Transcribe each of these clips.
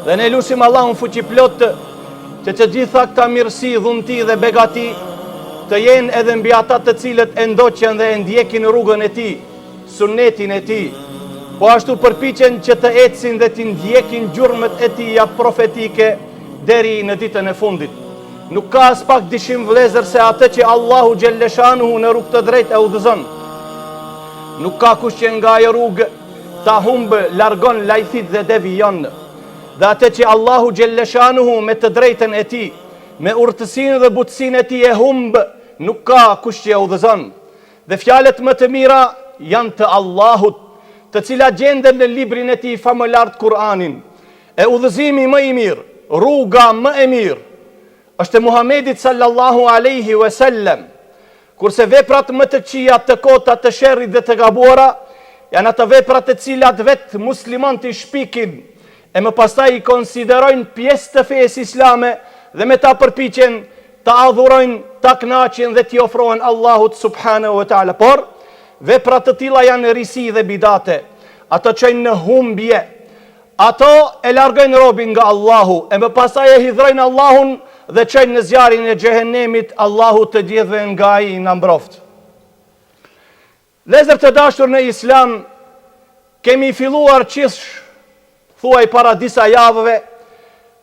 Dhe ne lusim Allahun fuqiplot që të gjitha këta mirësi, dhunti dhe begati të jenë edhe mbi ata të cilët e ndoqen dhe e ndjekin rrugën e tij, sunnetin e tij. Po ashtu përpiqen që të ecin dhe të ndjekin gjurmët e tija profetike deri në ditën e fundit. Nuk ka as pak dyshim vëllezër se atë që Allahu xhelleshanuhu në rrugë të drejtë e udhëzon. Nuk ka kush që nga ajo rrugë ta humbë, largon lajthit dhe devijon. Dhe atë që Allahu xhelleshanuhu me të drejtën e tij, me urtësinë dhe butësinë e tij e humbë, nuk ka kush që e udhëzon. Dhe fjalët më të mira janë të Allahut, të cilat gjenden në librin e tij famëlar Kur'anin. E udhëzimi më i mirë, rruga më e mirë, është e Muhamedit sallallahu alaihi wasallam. Kurse veprat më të këqija, të kota, të sherrit dhe të gabuara janë ato veprat të cilat vetë muslimanët i shpikin e më pastaj i konsiderojnë pjesë të fesë islame dhe me ta përpiqen ta adhurojnë, ta kënaqin dhe t'i ofrohen Allahut subhanahu wa taala. Por veprat të tilla janë risi dhe bidate. Ato çojnë në humbje. Ato e largojnë robin nga Allahu e më pastaj e hidhrojnë Allahun dhe çojnë në zjarrin e xhehenemit. Allahu të gjithëve nga ai na mbroft. Lezër të dashur në Islam, kemi filluar thuaj para disa javëve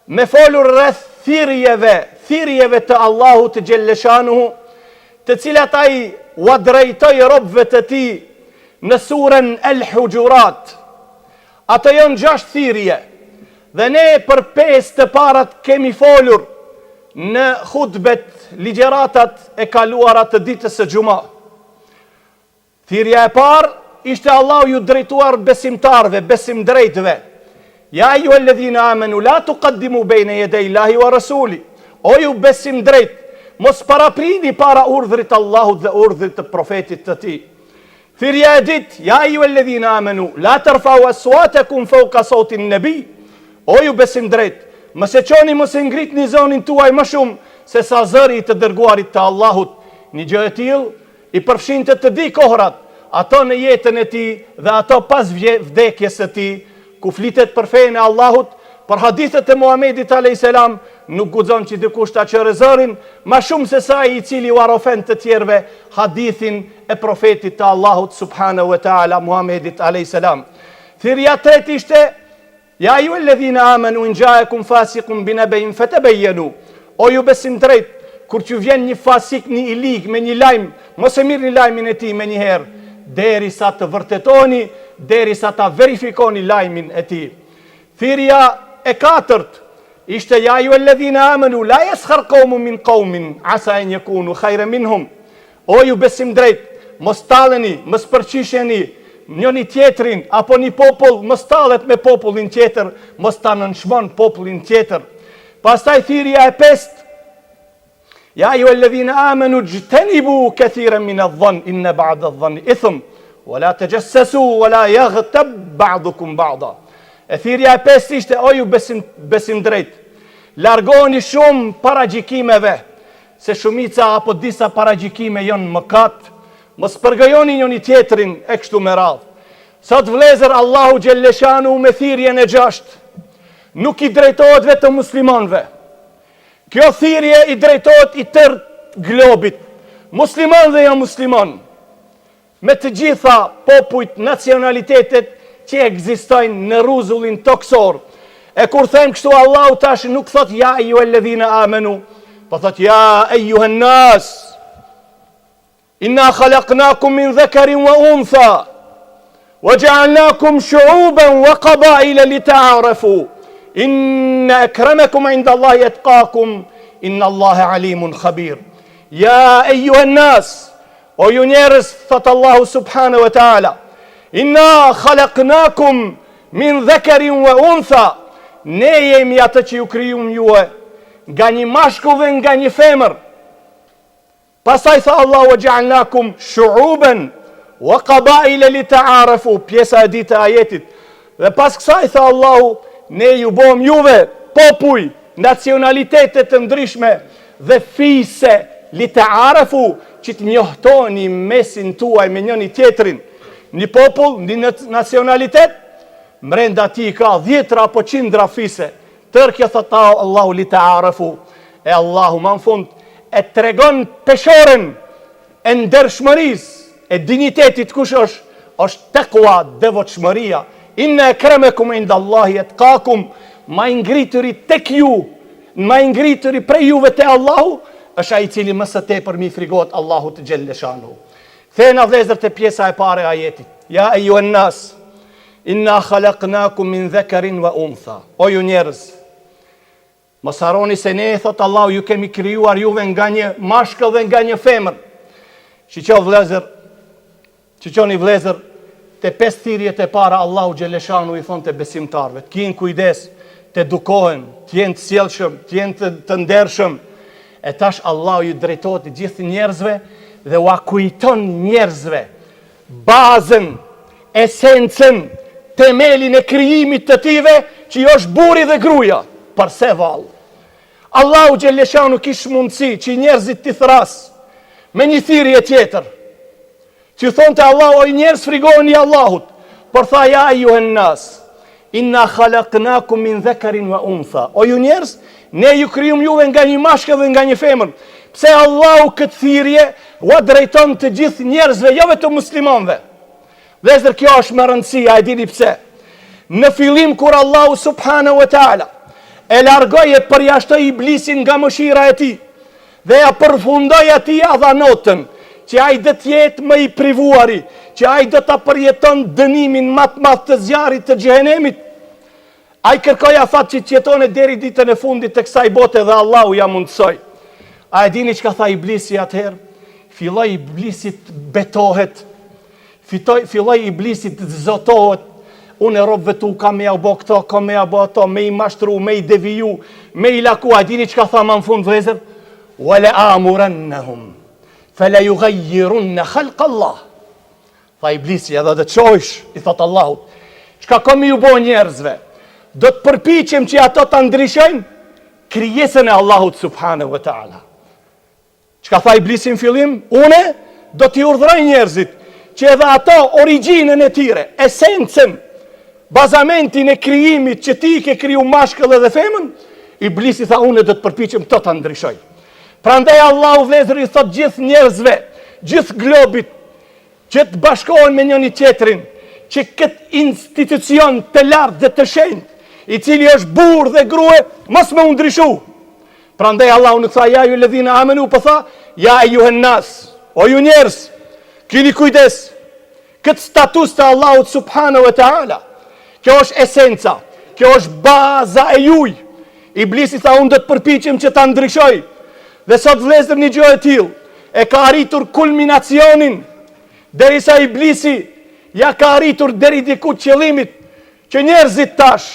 me folur rreth thirrjeve të Allahut të xhelleshanuhu, të cilat ai u drejtoi robëve të tij në surën El-Hujurat. Ato janë 6 thirrje dhe ne për 5 të parat kemi folur në hutbet, ligjeratat e kaluara të ditës së Xumë. Thirrja e parë ishte Allahu ju drejtuar besimtarve, besimdrejtëve. Ja ayyuhalladhina amanu la tuqaddimu bayna yaday Allahi wa rasuli. O ju besimdrejt, mos paraprini para urdhrit Allahut dhe urdhrit të profetit të tij. Thirrja e dytë, ja ayyuhalladhina amanu la tarfa'u aswatakum fawqa sawti an-nabi. O ju besimdrejt, mos e çoni, mos e ngritni zonin tuaj më shumë se sa zëri i të dërguarit të Allahut. Një gjë e tillë i përfshin të di kohrat, ato në jetën e tij dhe ato pas vdekjes së tij, ku flitet për fenë e Allahut, për hadithet e Muhamedit a.s. nuk guxon që dikush ta çojë zërin më shumë se sa i cili u arrofen të tjerëve hadithin e profetit të Allahut subhanahu wa taala Muhamedit a.s. Thirrja e tretë ishte ja ayyuhalladhina amanu in ja'akum fasiqun binaba'in fatabayyanu. O ju besimdrejt, kur që vjen një fasik, një ilig me një lajm, mos e mirni lajmin e tij më një herë, derisa të vërtetoni, derisa ta verifikoni lajmin e tij. Thirrja e katërt ishte ja ayyuhalladhina amanu la yaskhar qaumun min qaumin asa an yakunu khayran minhum. O ju besimdrejt, mos talleni, mos përqisheni njëri tjetrin, apo një popull mos tallet me popullin tjetër, mos ta nënshmon popullin tjetër. Pastaj thirrja e pestë, ja ayyuhalladhina amanu ijtanibu kathiran min adh-dhann inna ba'da adh-dhanni ithm wa la tajassasu wa la yaghtab ba'dukum ba'da. E thirrja e pestë ishte o ju besimdrejt, largoni shumë paragjikimeve, se shumica apo disa paragjikime janë mëkat. Mos përgojoni njëri tjetrin e kështu me radhë. Sot vëllezër, Allahu xhelleshanu me thirrjen e 6 nuk i drejtohet vetëm muslimanëve. Kjo thirrje i drejtohet i tërë globit. Musliman dhe jo musliman. Me të gjitha popujt, nacionalitetet që ekzistojnë në rrezullin toksor. E kur them kështu, Allahu tash nuk thot ja ayyuhalladhina amanu, po thot ja ayyuhan nas. Inna khalaqnakum min dhakarin wa untha wa ja'alnakum shu'uban wa qaba'ila lita'arafu. Inna akramakum 'inda Allahi atqakum. Inna Allaha alimun khabir. Ja ayyuhan nas, o ju njerëz, thot Allahu subhanahu wa ta'ala, inna khalaqnakum min dhakarin wa untha. Ne jemi atë që ju krijum juve nga një mashkull dhe nga një femër. Pastaj tha Allahu ja'alnakum shu'uban wa qaba'ila lita'arafu, pjesa e dytë e ajetit. Dhe pas kësaj tha Allahu, ne ju bëm juve popull, nacionalitete të ndryshme dhe fise lita'arafu, që të njohtoni mesin tuaj me njëri tjetrin. Një popull, një nacionalitet, mrenda ti ka 10 apo 100 fise, Tërkja thëta Allahu li ta'arafu. E Allahu ma në fund e tregon peshoren e ndershmëris, e dignitetit kush është takwa, devotshmëria. Inna akramakum inda Allahi atqakum, ma i ngrituri tek ju, ma i ngrituri prej juve te Allahu, është ai i cili më së tepër mi frigohet Allahu të xhelleshanu. Thena vlezër të pjesa e pare ajetit. Ja ejuhen nas, inna khalaqnakum min dhakarin wa untha. O ju njerëz, mos harroni se ne, thot Allahu, ju kemi krijuar juve nga një mashkull dhe nga një femër. Shiqoni vlezër, te 5 thirrjet e para Allahu xheleshanu i thon te besimtarve, të kinë kujdes, të edukohen, të jenë të sjellshëm, të jenë të ndershëm. E tash Allahu ju drejtohet të gjithë njerëzve dhe ua kujton njerëzve bazën, esencën, temelin e krijimit të tyre, që është burri dhe gruaja. Përse vallë? Allahu xheleshanu kish mundësi që njerëzit t'i thras me një thirrje tjetër, që thonë të Allahu, o njerëz frigoheni Allahut, por tha ja ejuhen nas, inna khalaqnakum min dhakarin wa untha. O ju njerëz, ne ju krijum juve nga një mashkull dhe nga një femër. Pse Allahu këtë thirrje ua drejton të gjithë njerëzve, jo vetëm muslimanëve? Vëllezër, kjo është më rëndësia, e dini pse? Në fillim kur Allahu subhanahu wa taala e largoi e përjashtoi iblisin nga mëshira e tij dhe ja përfundoi atij adhanotën, që ai do të jetë më i privuari, që ai do ta përjeton dënimin më të madh të zjarrit të xhehenemit. Ai kërkoi afat që të jetone deri ditën e fundit të kësaj bote dhe Allahu ja mundsoi. A e dini çka tha iblisi atëherë? Filloi iblisi të betohet, filloi iblisi të zotohet. Unë e robëve tu kam me ja bo këto, kam me ja bo ato, me i mashtru, me i deviju, me i laku. A dini çka tha më në fund vëllezër? Wala amurannahum fala yughayyirunna khalq Allah. Tha iblisi, edhe dhe qojsh, i thot Allahut, çka kam ju bo njerëzve? Do të përpiqem që ato ta ndryshojnë krijesën e Allahut subhanahu wa taala. Çka tha iblisi në fillim? Une do t'i urdhëroj njerëzit që edhe ato origjinën e tyre, esencën, bazamentin e krijimit që ti ke kriju mashkull dhe femën, iblisi tha une do të përpiqem këto ta ndryshoj. Prandaj Allahu vëllezër i thot gjithë njerëzve, gjithë globit, që të bashkohen me njëri tjetrin, që këtë institucion të lartë dhe të shenjtë, i cili është burr dhe grua, mos më ndryshu. Prandaj Allahu nuk tha ja ju ledhina amenu, po tha ja ejuhen nas, o ju njerëz, keni kujdes. Këtë status të Allahut subhanahu wa taala, kjo është esenca, kjo është baza e juj. Iblisi tha unë do të përpiqem që ta ndryshoj. Dhe sot vëllezër një gjë e tillë e ka arritur kulminacionin, derisa iblisi ja ka arritur deri diku qëllimit, që njerëzit tash,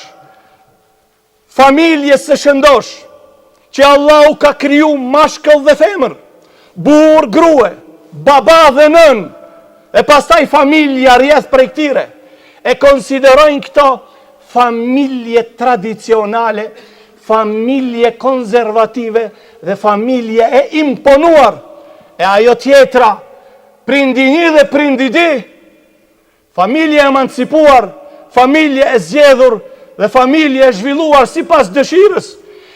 familjes së shëndosh, që Allahu ka kriju mashkull dhe femër, burr, grua, baba dhe nën, e pastaj familja rrjedh prej këtyre, e konsiderojnë këto familje tradicionale, familje konservative dhe familje e imponuar. E ajo tjetra, prindi 1 dhe prindi 2, familje emancipuar, familje e zgjedhur dhe familje e zhvilluar sipas dëshirës.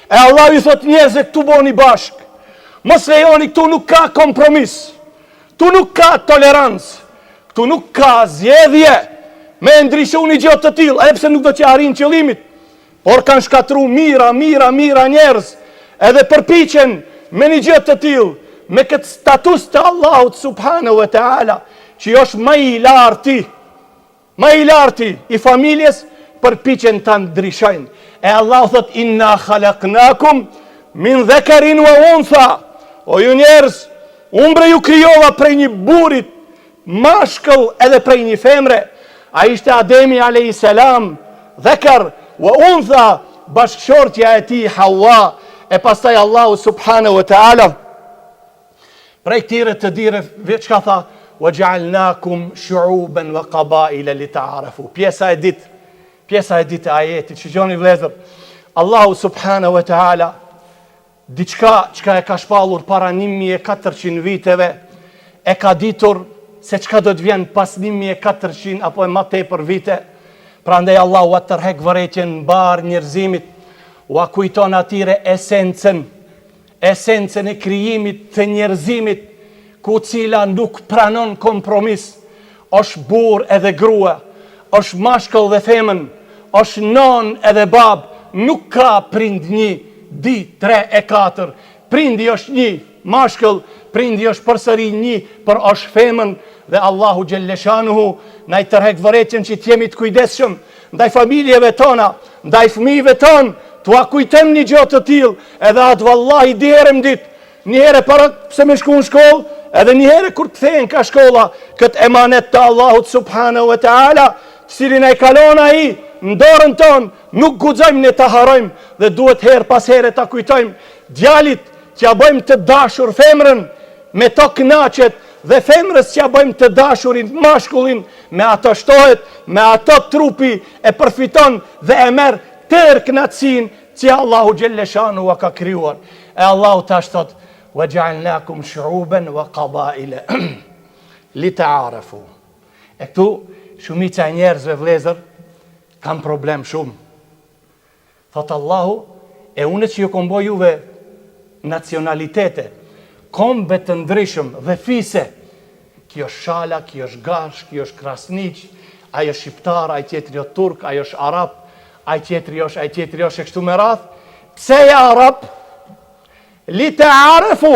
E Allah i thot njerëzve këtu boni bashk. Mos lejoni, këtu nuk ka kompromis. Këtu nuk ka tolerancë. Këtu nuk ka zgjedhje me ndryshu një gjë të tillë, edhe pse nuk do të arrijnë qëllimit. Por kanë shkatru mira njerëz, edhe përpiqen me një gjë të tillë, me këtë status të Allahut subhanahu wa taala, që është më i larti i familjes, përpiqen ta ndryshojnë. E Allah thot inna khalaqnakum min dhakarin wa untha. O ju njerëz, unë ju krijova prej një burrit mashkull edhe prej një femre. Ai ishte Ademi alayhis salam, dhakar wa untha, bashkëshortja e tij Hawa. E pastaj Allahu subhanahu wa taala prej këtyre të dire veç ka tha wa ja'alnakum shu'uban wa qabaila li ta'arafu. Pjesa e ditë e ajetit, shikoni vëllezër, Allahu subhanahu wa taala diçka çka e ka shpallur para 1400 viteve, e ka ditur se çka do të vjen pas 1400 apo më tepër vite. Prandaj Allahu tërhek vërejtjen mbar njerëzimit, ua kujton atire esencën e krijimit të njerëzimit, ku cila nuk pranon kompromis, është burr edhe grua, është mashkull dhe femën, është non edhe bab, nuk ka prind 1, 2, 3 e 4. Prindi është 1 mashkull, prindi është përsëri 1, për është femën, dhe Allahu Gjelleshanuhu na i tërhek vëretjen që t'jemi të kujdesshëm ndaj familjeve tona, ndaj fëmijëve tonë, t'ua kujtem një gjë të tillë, edhe atë vallahi diherë dit, një herë para pse me shku në shkollë, edhe një herë kur të thehen ka shkolla, këtë emanet të Allahut subhanahu wa ta'ala, cilin e kalon ai në dorën tonë, nuk guxojmë ne ta harrojmë, dhe duhet herë pas here ta kujtojmë djalit që ja bëjmë të dashur femrën, me to kënaqet, dhe femrës që ja bëjmë të dashurin mashkullin, me ato shtohet, me ato trupi e përfiton dhe e merr tërë kënaqësinë që Allahu Gjelleshanu ka krijuar. E Allahu tash thot: "Wa ja'alnakum shu'uban wa qaba'ila li ta'arafu." E këtu shumica e njerëzve vëllezër kanë problem shumë. Thot Allahu, e unë që ju kom bo juve nacionalitete, kombe të ndryshëm dhe fise, kjo është shala, kjo është gash, kjo është krasniq, ajo është shqiptar, ai tjetri është turk, ajo është arab, ai tjetri është e kështu me radh. Pse ja arab? Li ta'arafu,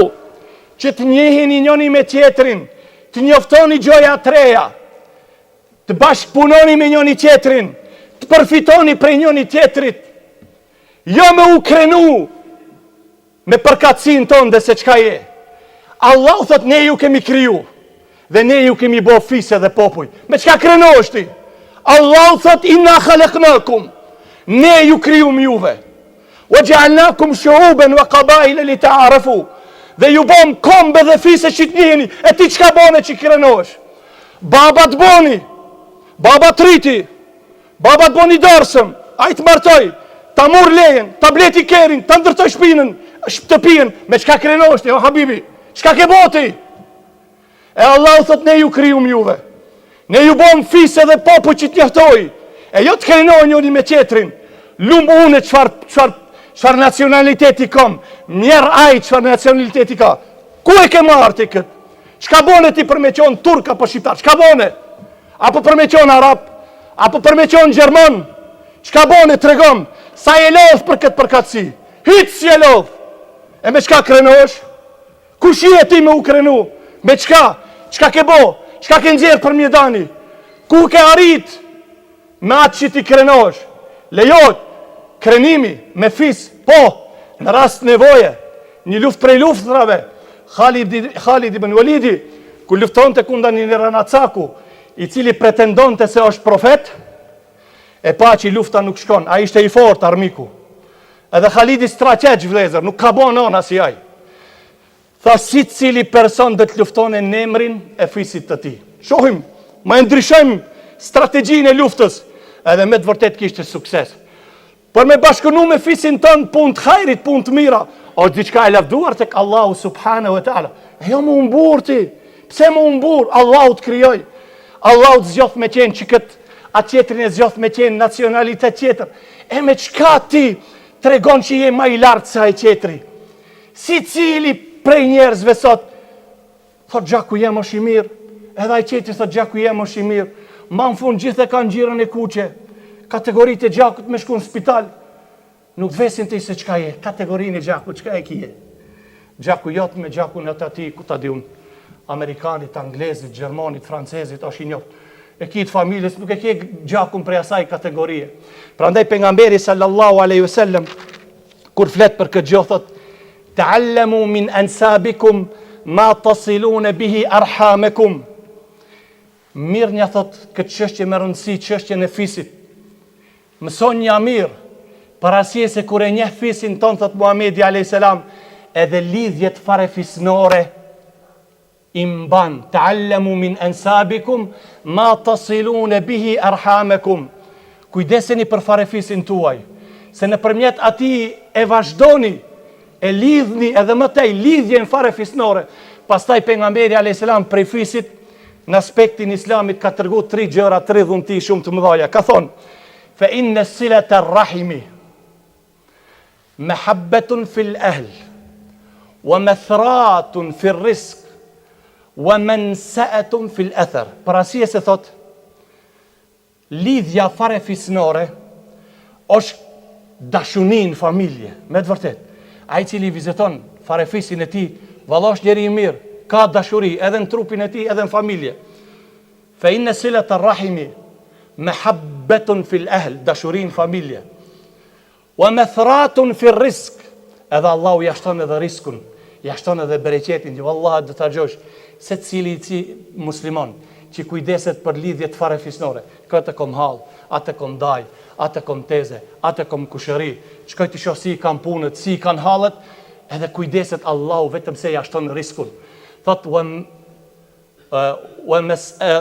që të njiheni njëri me tjetrin, të njoftoni gjoja të reja, të bashkëpunoni me njëri tjetrin, të përfitoni prej njëri tjetrit, jo me u krenu me përkatësin tonë dhe se qka je. Allah thot, ne ju kemi kriju, dhe ne ju kemi bo fise dhe popuj. Me qka krenoshti? Allah thot, inna khalaqnakum, ne ju kriju mjuve. Wa ja'alnakum shu'uban wa qaba'ila li ta'arafu, dhe ju bom kombe dhe fise që të njeni, e ti qka bone që krenosh? Baba të boni, baba të rriti, baba të boni dërsëm, a i të martoj, ta mur lejen, ta bleti kerin, ta ndërtoj shpinën, shtëpien, me qka krenoshti, o habibi? Qka ke boti? E Allah thot, ne ju kryum juve, ne ju bom fise dhe popu që t'njaftoj, e jo të krenoj njëri me qetrin, lumë une qfar nacionaliteti kom, njerë aj qfar nacionaliteti ka, ku e ke marrë ti këtë? Qka bone ti për me qonë turk apo shqiptar? Qka bone? Apo për me qonë arab? Apo për me qonë gjerman? Qka bone të regom? Sa e lodh për këtë përkatësi? Hitë si e lodh? E me qka krenosh? Kush je ti me u krenu? Me qka? Qka ke bo? Qka ke nxjerë për mjedani? Ku ke arrit? Me atë që ti krenosh? Lejot, krenimi, me fis, po, në rast nevoje, një luft prej luftrave, Khalid ibn Walidi, ku lufton të kunda një Ranacaku, i cili pretendon të se është profet, e pa që i lufta nuk shkon, a ishte i fort armiku. Edhe Khalidi straqeq vlezër, nuk ka bo nona si aj. Tha, si cili person dhe të lufton e në emrin e fisit të ti. Shohim, ma e ndryshojmë strategjin e luftës, edhe me të vërtet kishte sukses. Për me bashkënu me fisin tënë pun të hajrit, pun të mira, o diçka e lavduar tek Allahu subhanahu wa ta'ala. E jo më umbur ti, pse më umbur? Allahu të kryoj. Allahu të zjoth me qenë që këtë, atë tjetërin e zjoth me qenë nacionalitet tjetër. E me qka ti të regon që je ma i lartë sa e tjetëri? Si cili prej njerëzve sot, thot gjaku jem është i mirë, edhe ai tjetëri thot gjaku jem është i mirë, ma në fund gjithë e kanë gjirën e kuqe, kategoritë e gjakut me shku në spital, nuk vesin të i se qka je, kategorinë e gjakut, qka e kije? Gjaku jotë me gjaku në të ati, ku ta di unë, Amerikanit, Anglezit, Gjermanit, Francezit, është i njohtë. E kitë familjes, nuk e kje gjakun prej asaj kategorie. Pra ndaj pejgamberi sallallahu aleyhi wasallam, kur flet për këtë gjohë, thot, ta'allamu min ansabikum ma tasilune bihi arhamekum. Mirë një thot, këtë qështje me rëndësi, qështje në fisit. Mëson një mirë, për asje se kur e njeh fisin ton, thot Muhamedi a.s. edhe lidhjet fare fisnore imban. Ta'allamu min ansabikum ma tasilune bihi arhamekum. Kujdeseni për fare fisin tuaj, se në përmjet ati e vazhdoni, e lidhni edhe më tej, lidhje në fare fisnore. Pastaj pejgamberi a.s. prej fisit, në aspektin islamit ka tërgu 3 gjëra, 3 dhunti shumë të mëdhaja. Ka thonë, fe inne silet e rahimi, mehabbetun fil ahl, wa mathratun fil rizq, wa mansaatun fil athar. Për arsye se thot, lidhja fare fisnore është dashuni në familje, me të vërtet. Ai cili viziton farefisin e tij, valla është njeri i mirë, ka dashuri edhe në trupin e tij, edhe në familje. Fa inna silata rahimi mehabbetun fil ahl, dashuri në familje. Wa mathratun fil rizq, edhe Allahu ja shton edhe riskun, ja shton edhe bereqetin. Vallahi do ta djosh se cili musliman që kujdeset për lidhjet farefisnore, këtë kom hall, atë kom daj, atë kom teze, atë kom kushëri, shkoj të shoh si i kanë punët, si i kanë hallet, edhe kujdeset Allahu vetëm se ja shton riskun. Thot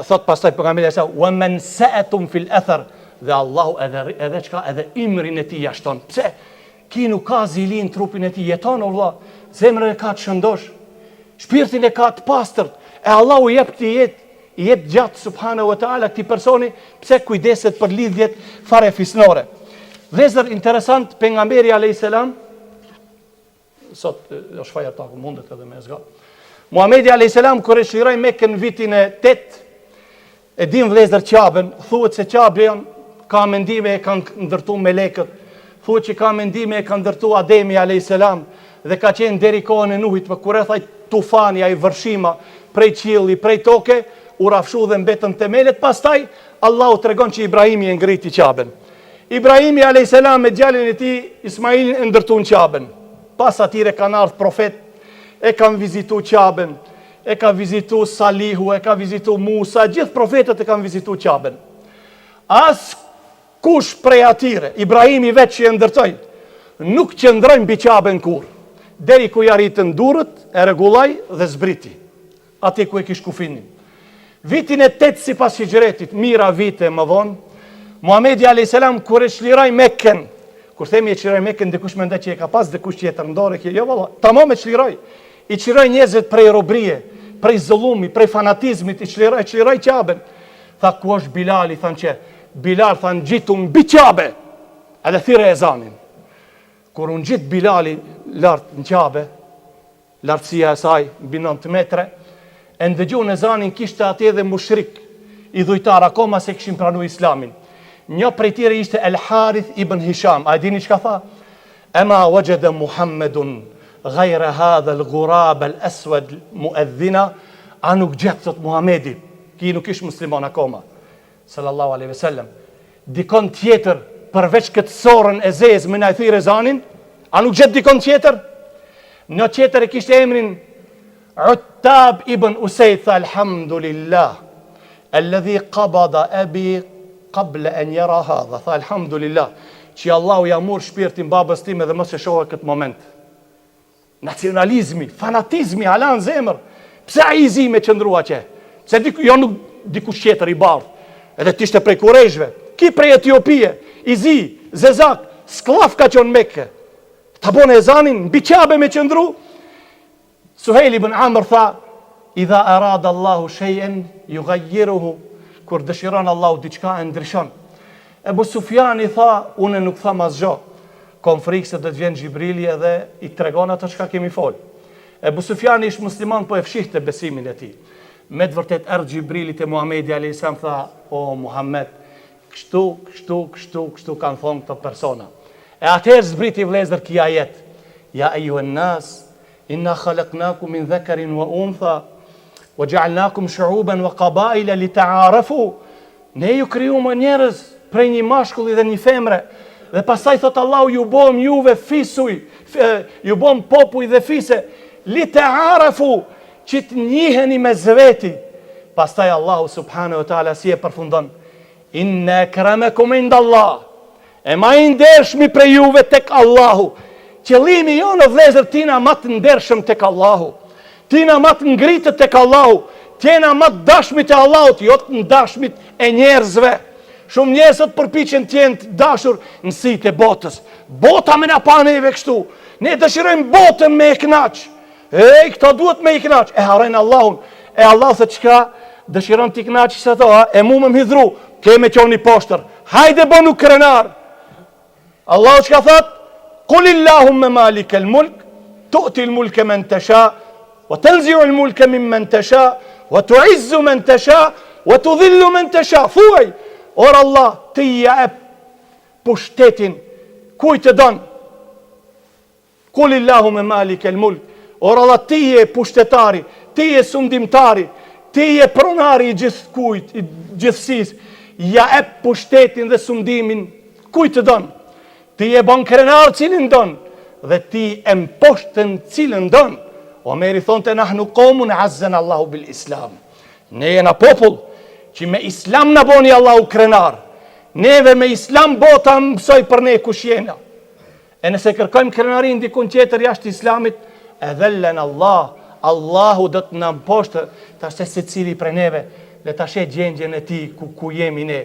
thot pastaj pejgamberi sa wa man sa'atum fil athar, dhe Allahu edhe çka edhe imrin e tij ja shton. Pse? Ki nuk ka zili në trupin e tij, jeton valla, zemrën e ka të shëndosh, shpirtin e ka të pastërt, e Allahu jep ti jetë, i jep gjatë subhanahu wa taala këtij personi, pse kujdeset për lidhjet farefisnore. Vëzër interesant, pejgamberi alayhis salam, sot është faja taku mundet edhe me zga. Muhamedi alayhis salam kur e shiroi Mekën në vitin e 8, e dim vëllezër Qabën, thuhet se Qabën ka mendime e kanë ndërtuar melekët, thuhet që ka mendime e kanë ndërtuar Ademi alayhis salam dhe ka qenë deri kohën e Nuhit, për kur e thaj tufani, ai vërshima prej qielli, prej toke, u rafshu dhe mbetën temelet, pastaj Allahu tregon që Ibrahimi e ngriti Qabën. Ibrahimi alayhis salam me djalin e tij Ismailin e ndërtuan Qabën. Pas atyre kanë ardhur profet, e kanë vizitu Qabën, e ka vizitu Salihu, e ka vizitu Musa, gjithë profetët e kanë vizitu Qabën. As kush prej atyre, Ibrahimi vetë që e ndërtoi, nuk qëndrojnë mbi Qabën kur, deri ku ja ritën durët, e rregulloi dhe zbriti, ati ku e kish kufinin. Vitin e 8 sipas hijretit, mira vite më vonë, Muhamedi alayhis salam kur e çliroi Mekën, kur themi e çliroi Mekën, dikush mendon që e ka pas dikush tjetër ndore që jo valla, tamam e çliroi. I çliroi njerëzit prej robrie, prej zullumi, prej fanatizmit, i çliroi Qabën. Tha ku është Bilal, i thanë që Bilal thanë gjitu mbi Qabë, edhe thirrë ezanin. Kur unë gjit Bilali lart në Qabë, lartësia e saj mbi 9 metra, e ndëgjuan ezanin, kishte atje edhe mushrik, i dhujtar akoma se kishin pranuar Islamin. Një prej tyre ishte El Harith ibn Hisham. A dini çka tha? Ama wajada Muhammedun ghayra hadha al-ghurab al-aswad mu'adhdhina, a nuk gjet thot Muhamedi, ki nuk ish musliman akoma, sallallahu alaihi wasallam, dikon tjetër përveç këtë sorën e zezë me na thirr ezanin, a nuk gjet dikon tjetër? Në tjetër e kishte emrin Uttab ibn Usayd, alhamdulillah, alladhi qabada abi qabla an yara hadha, tha alhamdulillah, që Allahu ja mor shpirtin babës time dhe mos e shohë këtë moment. Nacionalizmi, fanatizmi, hala në zemër. Pse ai zi me qëndrua që? Pse jo nuk dikush tjetër i bardh, edhe tishte prej kurejshve, ki prej Etiopie, i zi, zezak, sklaf ka qenë Mekë. Ta bone ezanin, mbi Qabë me qëndru. Suhejl ibn Amr tha, idha arada Allahu shay'an yughayyiruhu, kur dëshiron Allahu diçka e ndryshon. Ebu Sufjani tha, unë nuk tham asgjë, kom frikë se do të vjen Xhibrili edhe i tregon atë çka kemi fol. Ebu Sufjani ish musliman, po e fshihte besimin e tij. Me të vërtet erdhi Xhibrili te Muhamedi alayhis salam, tha, o Muhammed, kështu kanë thonë këto persona. E atëherë zbriti vëllezër ky ajet, ya ayyuhan nas inna khalaqnakum min dhakarin wa untha wa ja'alnakum shu'uban wa qabaila lita'arafu. Ne ju krijuam njerëz prej një mashkulli dhe një femre, dhe pastaj thot Allahu ju bëm juve fisuj, ju bëm popull dhe fise, lita'arafu, që të njiheni me zveti. Pastaj Allahu subhanahu wa taala si e përfundon, inna akramakum indallah, e ma i ndershmi prej juve tek Allahu. Qëllimi jo në vlezër, tina ma të ndershëm tek Allahu, tina ma të ngritët tek Allahu, tina ma të dashmit e Allahut, jo të ndashmit e njerëzve. Shumë njerëzët përpiqen të jenë të dashur në sytë e botës. Bota me na pa neve kështu. Ne dëshirojmë botën me e knaq. Këto duhet me i knaq. E harrojnë Allahun. E Allah thot çka dëshiron ti knaq se ato, e mu më hidhru, keme qoni poshtër. Hajde bënu krenar. Allahu çka thot? Qul Allahumma malikal mulk, tu'ti al-mulka man tasha, wa tanzi'u al-mulka mimman tasha, wa tu'izzu man tasha, wa tudhillu man tasha. Thuaj, or Allah, ti jep pushtetin kujt të don. Qul Allahumma malikal mulk, or Allah, ti je pushtetari, ti je sundimtari, ti je pronari i gjithkujt, i gjithësisë. Ja e pushtetin dhe sundimin kujt të don. Ti e bon krenar cilin don, dhe ti e mposhtën cilin don. Omeri thonte nahnu qaumun azzana Allahu bil Islam. Ne jena popull që me Islam na boni Allahu krenar. Neve me Islam bota mësoj për ne kush jena. E nëse kërkojmë krenarin dikun tjetër jashtë Islamit, e dhellen Allah, Allahu do të na mposhtë, tash se cili prej neve le ta sheh gjendjen e tij ku jemi ne.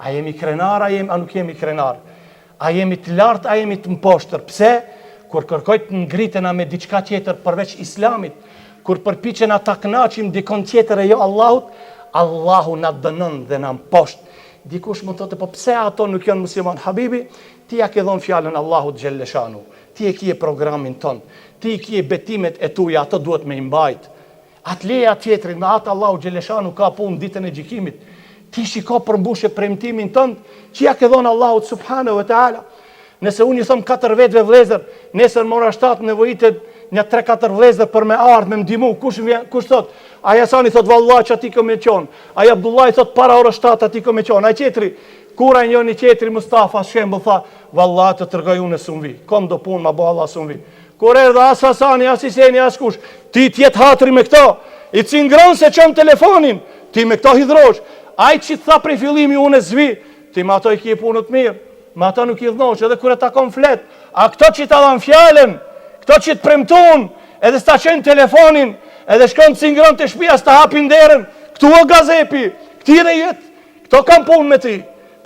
A jemi krenar, a nuk jemi krenar? A jemi të lartë, a jemi të mposhtër? Pse? Kur kërkojt të ngritena me diçka tjetër përveç Islamit, kur përpiqena ta kënaqim dikon tjetër e jo Allahut, Allahu na dënon dhe na mposht. Dikush mund të thotë, po pse ato nuk janë musliman? Habibi, ti ja ke dhënë fjalën Allahut xhelleshanu. Ti e kije programin ton. Ti e kije betimet e tuja, ato duhet me mbajt. Atë leja tjetrin, me atë Allahu xhelleshanu ka punë ditën e gjykimit. Ti shiko përmbushje premtimin tënd që ja ke dhënë Allahut subhanahu wa taala. Nëse unë i thom 4 vetëve vëllezër, nesër mora 7 nevojitet një 3-4 vëllezër për me ardh, me ndihmu, kush thot? Ai Hasani thot vallahi që ti me qon. Ai Abdullah thot para orës 7 ati me qon. Ai tjetri, kura njëri tjetri Mustafa shembull tha, vallahi të tregoj unë s'un vi. Kom do punë ma bo Allah s'un vi. Kur erdha as Hasani, as Hiseni, as kush, ti tjet hatri me këto. I cingron se çon telefonin, ti me këto hidhrosh. Ai që tha prej fillimi unë zvi, ti me ato i kje punë të mirë. Me ata nuk i dhnosh, edhe kur e takon flet. A këto që ta dhan fjalën, këto që të premton, edhe s'ta qenë telefonin, edhe shkon të cingron të shtëpia, s'ta hapin derën, këtu o gazepi, këtire jetë, këto kam punë me ti.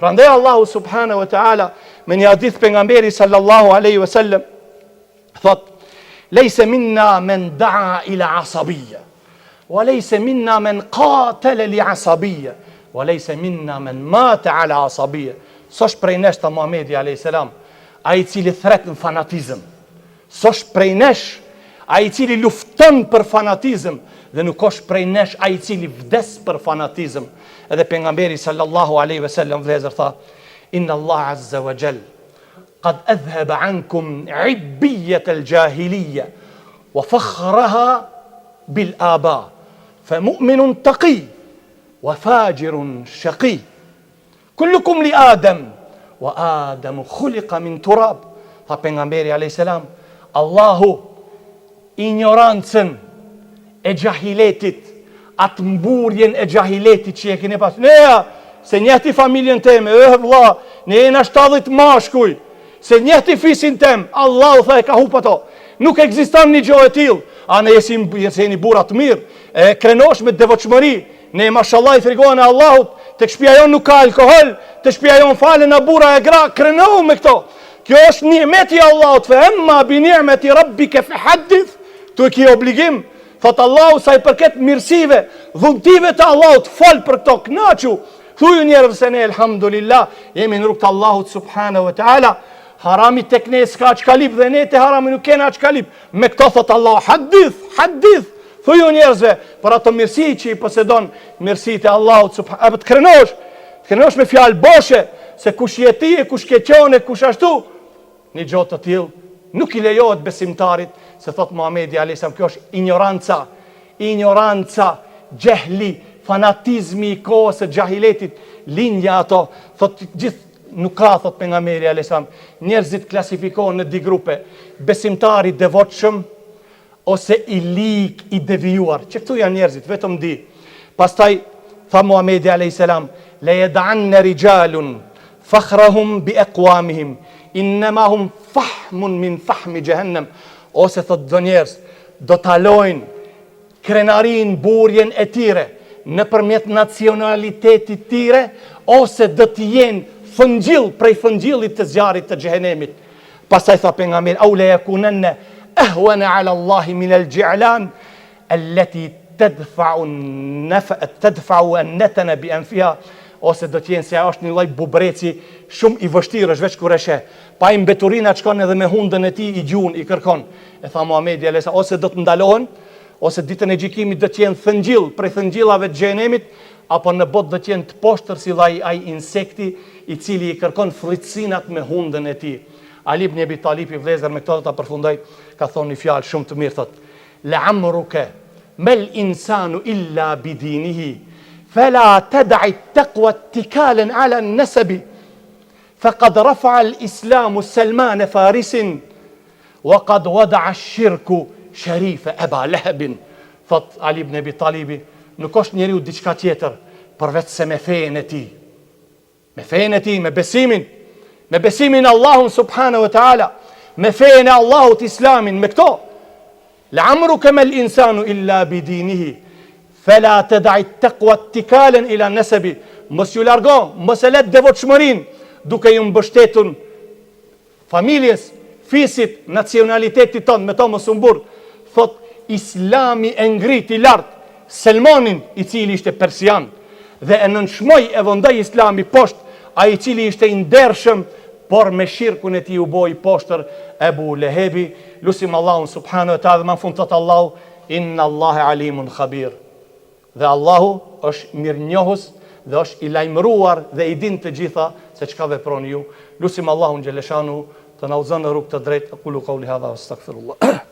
Prandaj Allahu subhanahu wa ta'ala, me një hadith pejgamberi sallallahu alaihi wasallam, thot, lejse minna men da'a ila asabiyya, wa lejse minna men qatala li asabiyya, wa lejse minna men mata ala asabiyya. Sosh prej nesh ta Muhamedi a.s. A i cili thret në fanatizëm. Sosh prej nesh a i cili lufton për fanatizëm. Dhe nuk osh prej nesh a i cili vdes për fanatizëm. Edhe pejgamberi sallallahu aleyhi ve sellem vlezër tha, inna Allah azza wa jall qad adhhaba ankum ibbijet el jahilija wa fakhraha bil aba fa mu'minun taqi wa fajirun shaqi. Kullukum li Adem, wa Ademu khuliqa min turab. Tha pejgamberi a.s. Allahu ignorancën e gjahiletit, atë mburjen e gjahiletit që e keni pas. Neja, se njehti familjen teme, vlla, ne jena 70 mashkuj, se njehti fisin tem, Allahu tha e ka hup ato. Nuk ekziston një gjë e tillë. A ne jeni burra të mirë, e krenosh me devotshmëri. Ne mashallah i frigohen e Allahut, të shtëpia jon nuk ka alkohol, të shtëpia jon falen në burra e gra, krenohu me këto. Kjo është ni'meti i Allahut, fa amma bi ni'meti rabbika fahaddith. Tu ke obligim, thot Allahu sa i përket mirësive, dhuntive të Allahut, fol për këto, kënaqu. Thuju njerëz se ne elhamdulillah jemi në rrugt të Allahut subhanahu wa taala. Harami tek ne s'ka çkalip dhe ne te harami nuk kena çkalip. Me këto thot Allah, hadith. Thuju njerëzve për ato mirësi që i posedon mirësitë e Allahut subhanahu. Të krenosh me fjalë boshe se kush je ti, kush ke qenë, kush ashtu. Një gjë të tillë nuk i lejohet besimtarit, se thot Muhamedi alayhis salam, kjo është ignoranca, jehli, fanatizmi i kohës së jahiletit, linja ato, thot gjithë nuk ka, thot pejgamberi alayhis salam, njerëzit klasifikohen në di grupe, besimtari devotshëm ose i lik, i devijuar. Që këtu janë njerëzit, vetëm di. Pastaj, tha Muhamedi a.s. Le jeda'anne rijalun, fakhrahum bi ekuamihim, innema hum fahmun min fahmi jehennem. Ose thot do njerëz, do talojnë krenarin, burjen e tire, në përmjet nacionalitetit tire, ose do t'jenë fëngjil prej fëngjillit të zjarit të jehenemit. Pastaj, tha pejgamberi, au le yakunenne أهون على الله من الجعلان التي تدفع النتن بأنفها ose do t'jenë se është një lloj bubreci shumë i vështirë, është veç kur e sheh. Pa i mbeturina shkon edhe me hundën e tij i gjun i kërkon. E tha Muhamedi alayhis salam, ose do të ndalohen, ose ditën e gjykimit do të jenë thëngjill prej thëngjillave të xhenemit, apo në botë do të jenë të poshtër si ai insekti i cili i kërkon fritësinat me hundën e tij. Ali ibn Abi Talib i vlezër me këto ta përfundoj, ka thonë një fjalë shumë të mirë, thotë: "La'amruka mal insanu illa bidinihi, fala tad'i at-taqwa ittikalan 'ala an-nasab, faqad rafa'a al-islamu Salman Farisin wa qad wada'a ash-shirku Sharifa Aba Lahab." Thot Ali ibn Abi Talibi, nuk është njeriu diçka tjetër përveç se me fejen e tij. Me fejen e tij, me besimin Allahun subhanahu wa ta'ala, me fejen e Allahut Islamin, me këto. La'amruka mal insanu illa bidinihi, fala tad'i at-taqwa ittikalan ila an-nasabi. Mos ju largo, mos e let devotshmërinë duke ju mbështetur familjes, fisit, nacionalitetit ton, me to mos u mburr. Thot Islami e ngriti lart Selmanin, i cili ishte persian, dhe e nënshmoj e vëndaj Islami poshtë ai i cili ishte i ndershëm, por me shirkun e tij u boi poshtër Ebu Lehebi. Lusim Allahun subhanahu wa ta'ala, më në fund thot Allahu: "Inna Allahe alimun khabir." Dhe Allahu është mirënjohës dhe është i lajmëruar dhe i din të gjitha se çka veproni ju. Lusim Allahun xheleshanu të na udhëzon në rrugë të drejtë. Aqulu qawli hadha wastaghfirullah.